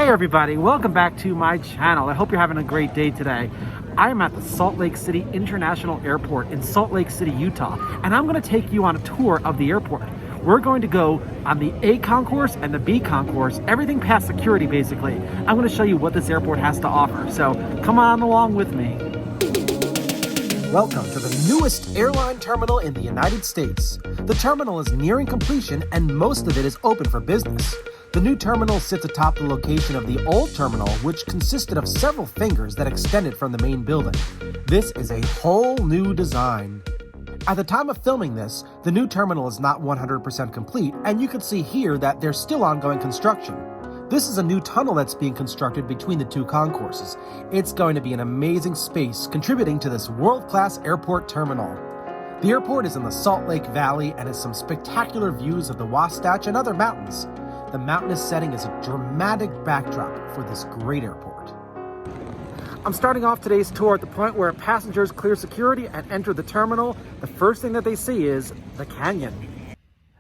Hey everybody, welcome back to my channel. I hope you're having a great day today. I am at the Salt Lake City International Airport in Salt Lake City, Utah, and I'm going to take you on a tour of the airport. We're going to go on the A concourse and the B concourse, everything past security basically. I'm going to show you what this airport has to offer, so come on along with me. Welcome to the newest airline terminal in the United States. The terminal is nearing completion and most of it is open for business. The new terminal sits atop the location of the old terminal, which consisted of several fingers that extended from the main building. This is a whole new design. At the time of filming this, the new terminal is not 100% complete, and you can see here that there's still ongoing construction. This is a new tunnel that's being constructed between the two concourses. It's going to be an amazing space, contributing to this world-class airport terminal. The airport is in the Salt Lake Valley and has some spectacular views of the Wasatch and other mountains. The mountainous setting is a dramatic backdrop for this great airport. I'm starting off today's tour at the point where passengers clear security and enter the terminal. The first thing that they see is the canyon.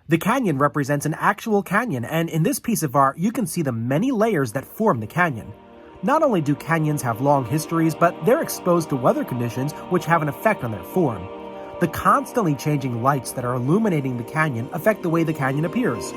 The canyon represents an actual canyon, and in this piece of art, you can see the many layers that form the canyon. Not only do canyons have long histories, but they're exposed to weather conditions which have an effect on their form. The constantly changing lights that are illuminating the canyon affect the way the canyon appears.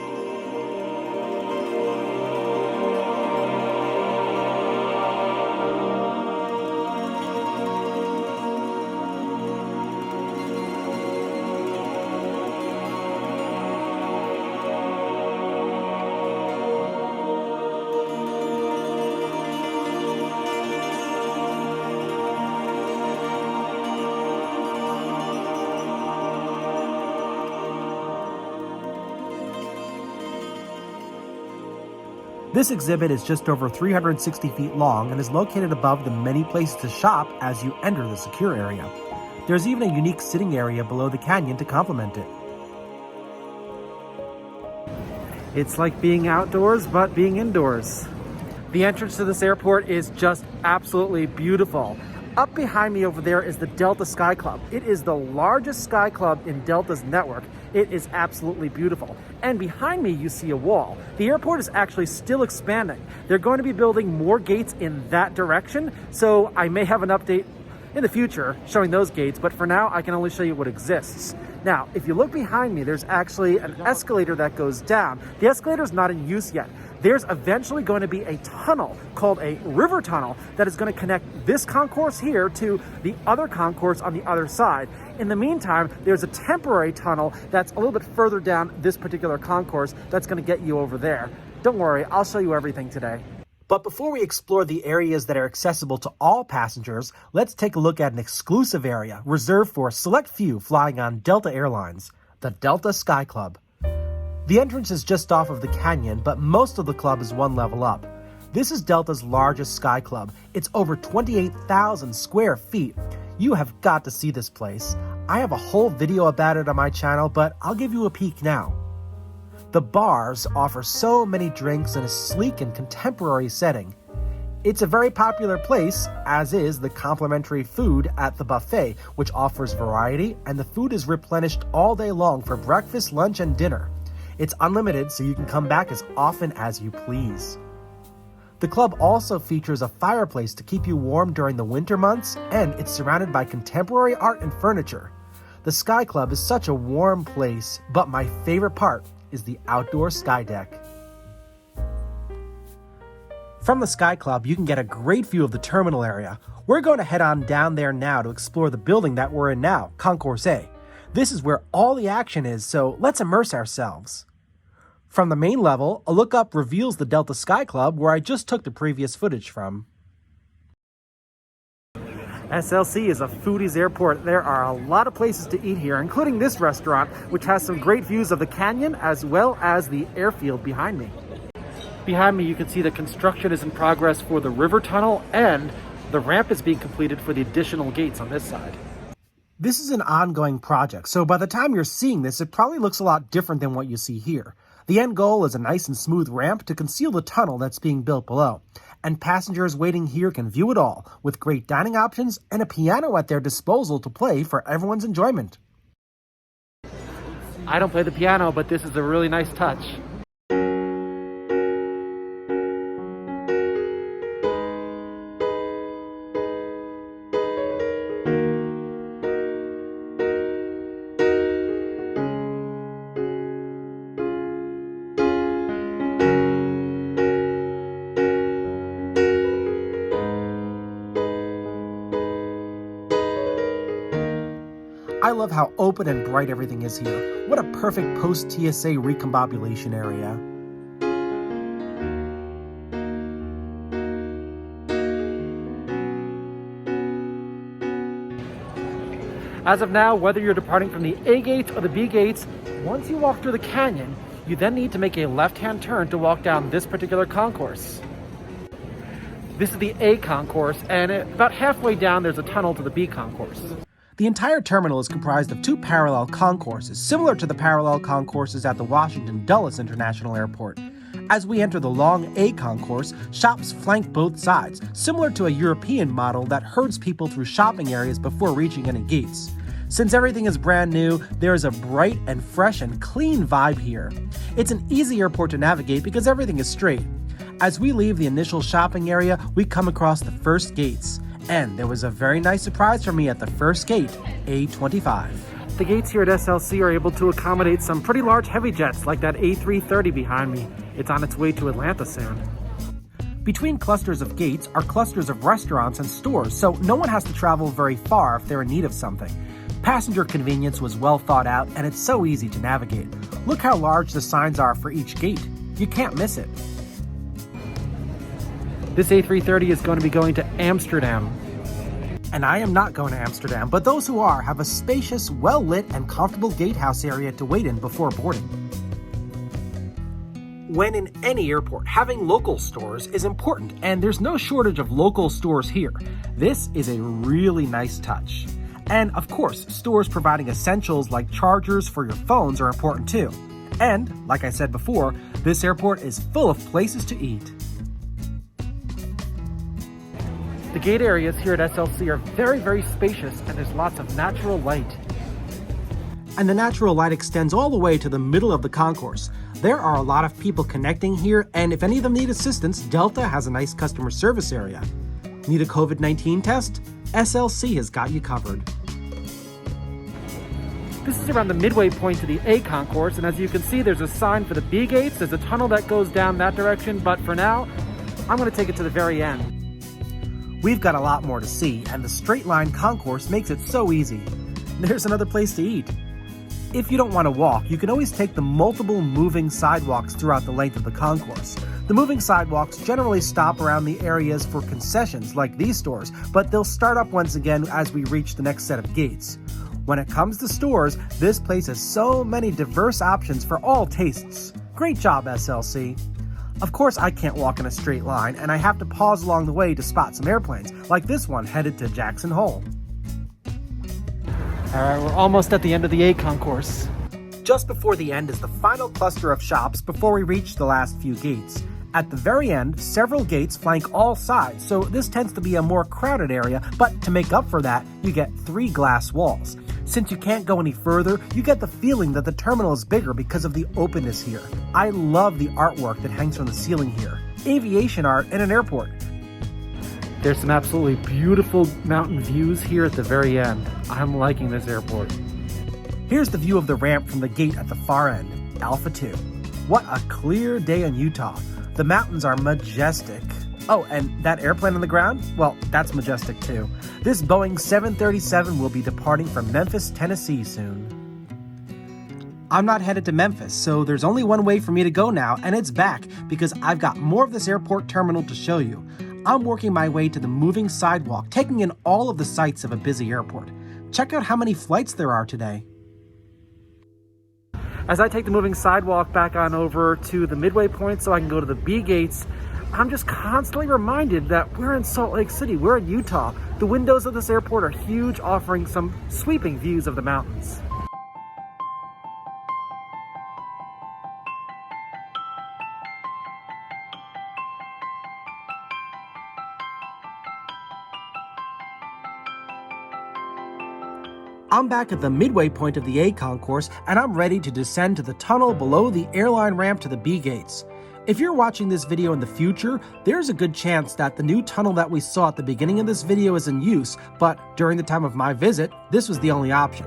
This exhibit is just over 360 feet long and is located above the many places to shop as you enter the secure area. There's even a unique sitting area below the canyon to complement it. It's like being outdoors, but being indoors. The entrance to this airport is just absolutely beautiful. Up behind me over there is the Delta Sky Club. It is the largest sky club in Delta's network. It is absolutely beautiful. And behind me, you see a wall. The airport is actually still expanding. They're going to be building more gates in that direction, so I may have an update in the future showing those gates, but for now, I can only show you what exists. Now, if you look behind me, there's actually an escalator that goes down. The escalator is not in use yet. There's eventually going to be a tunnel called a river tunnel that is going to connect this concourse here to the other concourse on the other side. In the meantime, there's a temporary tunnel that's a little bit further down this particular concourse that's going to get you over there. Don't worry, I'll show you everything today. But before we explore the areas that are accessible to all passengers, let's take a look at an exclusive area reserved for a select few flying on Delta Airlines, the Delta Sky Club. The entrance is just off of the canyon, but most of the club is one level up. This is Delta's largest sky club. It's over 28,000 square feet. You have got to see this place. I have a whole video about it on my channel, but I'll give you a peek now. The bars offer so many drinks in a sleek and contemporary setting. It's a very popular place, as is the complimentary food at the buffet, which offers variety, and the food is replenished all day long for breakfast, lunch, and dinner. It's unlimited, so you can come back as often as you please. The club also features a fireplace to keep you warm during the winter months, and it's surrounded by contemporary art and furniture. The Sky Club is such a warm place, but my favorite part is the outdoor sky deck. From the Sky Club, you can get a great view of the terminal area. We're going to head on down there now to explore the building that we're in now, Concourse A. This is where all the action is, so let's immerse ourselves. From the main level, a look up reveals the Delta Sky Club, where I just took the previous footage from. SLC is a foodies airport. There are a lot of places to eat here, including this restaurant, which has some great views of the canyon as well as the airfield behind me. Behind me, you can see that construction is in progress for the river tunnel, and the ramp is being completed for the additional gates on this side. This is an ongoing project, so by the time you're seeing this, it probably looks a lot different than what you see here. The end goal is a nice and smooth ramp to conceal the tunnel that's being built below. And passengers waiting here can view it all, with great dining options and a piano at their disposal to play for everyone's enjoyment. I don't play the piano, but this is a really nice touch. love how open and bright everything is here. What a perfect post-TSA recombobulation area. As of now, whether you're departing from the A gates or the B gates, once you walk through the canyon, you then need to make a left-hand turn to walk down this particular concourse. This is the A concourse, and about halfway down there's a tunnel to the B concourse. The entire terminal is comprised of 2 parallel concourses, similar to the parallel concourses at the Washington Dulles International Airport. As we enter the long A concourse, shops flank both sides, similar to a European model that herds people through shopping areas before reaching any gates. Since everything is brand new, there is a bright and fresh and clean vibe here. It's an easy airport to navigate because everything is straight. As we leave the initial shopping area, we come across the first gates. And there was a very nice surprise for me at the first gate, A25. The gates here at SLC are able to accommodate some pretty large heavy jets like that A330 behind me. It's on its way to Atlanta soon. Between clusters of gates are clusters of restaurants and stores, so no one has to travel very far if they're in need of something. Passenger convenience was well thought out, and it's so easy to navigate. Look how large the signs are for each gate. You can't miss it. This A330 is going to be going to Amsterdam. And I am not going to Amsterdam, but those who are have a spacious, well-lit, and comfortable gatehouse area to wait in before boarding. When in any airport, having local stores is important, and there's no shortage of local stores here. This is a really nice touch. And of course, stores providing essentials like chargers for your phones are important too. And, like I said before, this airport is full of places to eat. The gate areas here at SLC are very, very spacious, and there's lots of natural light. And the natural light extends all the way to the middle of the concourse. There are a lot of people connecting here, and if any of them need assistance, Delta has a nice customer service area. Need a COVID-19 test? SLC has got you covered. This is around the midway point to the A concourse, and as you can see, there's a sign for the B gates. There's a tunnel that goes down that direction, but for now, I'm going to take it to the very end. We've got a lot more to see, and the straight line concourse makes it so easy. There's another place to eat. If you don't want to walk, you can always take the multiple moving sidewalks throughout the length of the concourse. The moving sidewalks generally stop around the areas for concessions like these stores, but they'll start up once again as we reach the next set of gates. When it comes to stores, this place has so many diverse options for all tastes. Great job, SLC. Of course, I can't walk in a straight line, and I have to pause along the way to spot some airplanes, like this one headed to Jackson Hole. Alright, we're almost at the end of the A concourse. Just before the end is the final cluster of shops before we reach the last few gates. At the very end, several gates flank all sides, so this tends to be a more crowded area, but to make up for that, you get 3 glass walls. Since you can't go any further, you get the feeling that the terminal is bigger because of the openness here. I love the artwork that hangs from the ceiling here. Aviation art in an airport. There's some absolutely beautiful mountain views here at the very end. I'm liking this airport. Here's the view of the ramp from the gate at the far end, Alpha 2. What a clear day in Utah. The mountains are majestic. Oh, and that airplane on the ground? Well, that's majestic too. This Boeing 737 will be departing from Memphis, Tennessee soon. I'm not headed to Memphis, so there's only one way for me to go now, and it's back, because I've got more of this airport terminal to show you. I'm working my way to the moving sidewalk, taking in all of the sights of a busy airport. Check out how many flights there are today. As I take the moving sidewalk back on over to the midway point so I can go to the B gates, I'm just constantly reminded that we're in Salt Lake City, we're in Utah. The windows of this airport are huge, offering some sweeping views of the mountains. I'm back at the midway point of the A concourse, and I'm ready to descend to the tunnel below the airline ramp to the B gates. If you're watching this video in the future, there's a good chance that the new tunnel that we saw at the beginning of this video is in use, but during the time of my visit, this was the only option.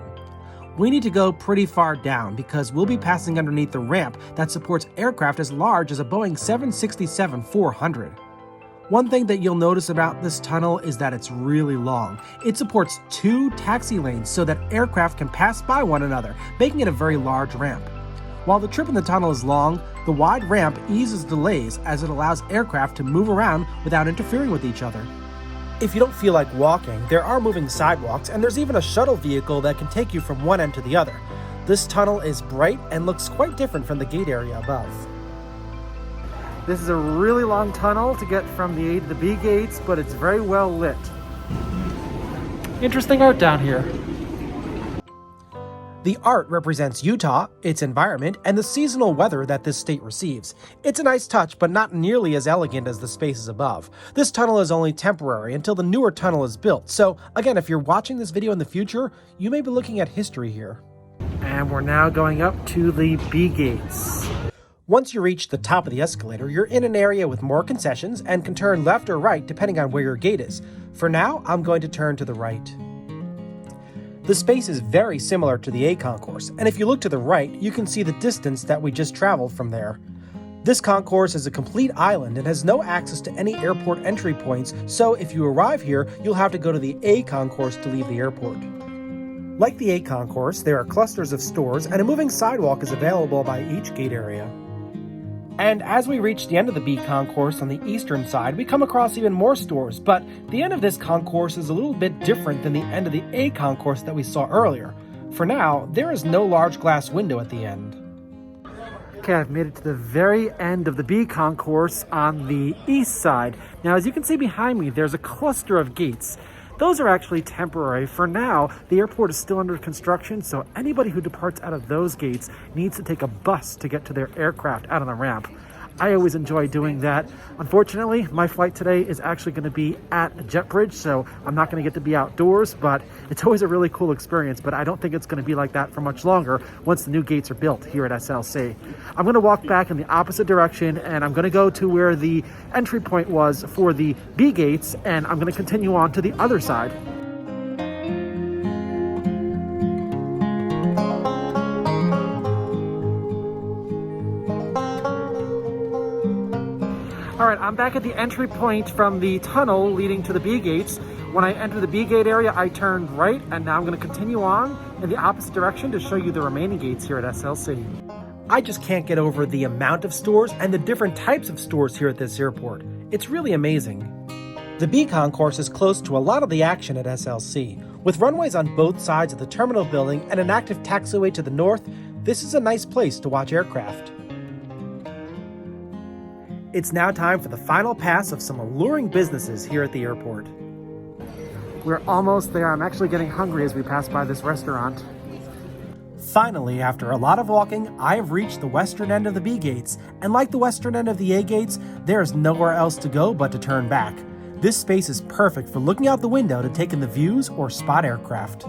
We need to go pretty far down because we'll be passing underneath the ramp that supports aircraft as large as a Boeing 767-400. One thing that you'll notice about this tunnel is that it's really long. It supports 2 taxi lanes so that aircraft can pass by one another, making it a very large ramp. While the trip in the tunnel is long, the wide ramp eases delays as it allows aircraft to move around without interfering with each other. If you don't feel like walking, there are moving sidewalks, and there's even a shuttle vehicle that can take you from one end to the other. This tunnel is bright and looks quite different from the gate area above. This is a really long tunnel to get from the A to the B gates, but it's very well lit. Interesting art down here. The art represents Utah, its environment, and the seasonal weather that this state receives. It's a nice touch, but not nearly as elegant as the spaces above. This tunnel is only temporary until the newer tunnel is built. So again, if you're watching this video in the future, you may be looking at history here. And we're now going up to the B gates. Once you reach the top of the escalator, you're in an area with more concessions and can turn left or right depending on where your gate is. For now, I'm going to turn to the right. The space is very similar to the A concourse, and if you look to the right, you can see the distance that we just traveled from there. This concourse is a complete island and has no access to any airport entry points, so if you arrive here, you'll have to go to the A concourse to leave the airport. Like the A concourse, there are clusters of stores and a moving sidewalk is available by each gate area. And as we reach the end of the B concourse on the eastern side, we come across even more stores, but the end of this concourse is a little bit different than the end of the A concourse that we saw earlier. For now, there is no large glass window at the end. Okay, I've made it to the very end of the B concourse on the east side. Now, as you can see behind me, there's a cluster of gates. Those are actually temporary. For now, the airport is still under construction, so anybody who departs out of those gates needs to take a bus to get to their aircraft out on the ramp. I always enjoy doing that. Unfortunately, my flight today is actually going to be at a jet bridge, so I'm not going to get to be outdoors, but it's always a really cool experience, but I don't think it's going to be like that for much longer once the new gates are built here at SLC. I'm going to walk back in the opposite direction, and I'm going to go to where the entry point was for the B gates, and I'm going to continue on to the other side. All right, I'm back at the entry point from the tunnel leading to the B gates. When I enter the B gate area, I turned right, and now I'm going to continue on in the opposite direction to show you the remaining gates here at SLC. I just can't get over the amount of stores and the different types of stores here at this airport. It's really amazing. The B concourse is close to a lot of the action at SLC. With runways on both sides of the terminal building and an active taxiway to the north, this is a nice place to watch aircraft. It's now time for the final pass of some alluring businesses here at the airport. We're almost there. I'm actually getting hungry as we pass by this restaurant. Finally, after a lot of walking, I have reached the western end of the B gates, and like the western end of the A gates, there is nowhere else to go but to turn back. This space is perfect for looking out the window to take in the views or spot aircraft.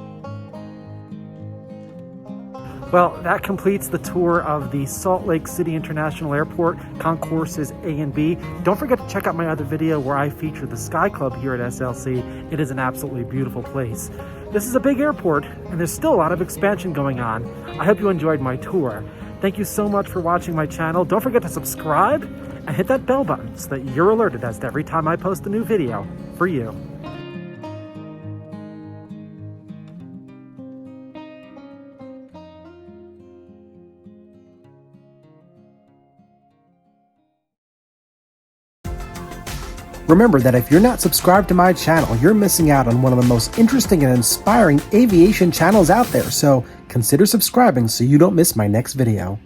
Well, that completes the tour of the Salt Lake City International Airport, Concourses A and B. Don't forget to check out my other video where I feature the Sky Club here at SLC. It is an absolutely beautiful place. This is a big airport, and there's still a lot of expansion going on. I hope you enjoyed my tour. Thank you so much for watching my channel. Don't forget to subscribe and hit that bell button so that you're alerted as to every time I post a new video for you. Remember that if you're not subscribed to my channel, you're missing out on one of the most interesting and inspiring aviation channels out there, so consider subscribing so you don't miss my next video.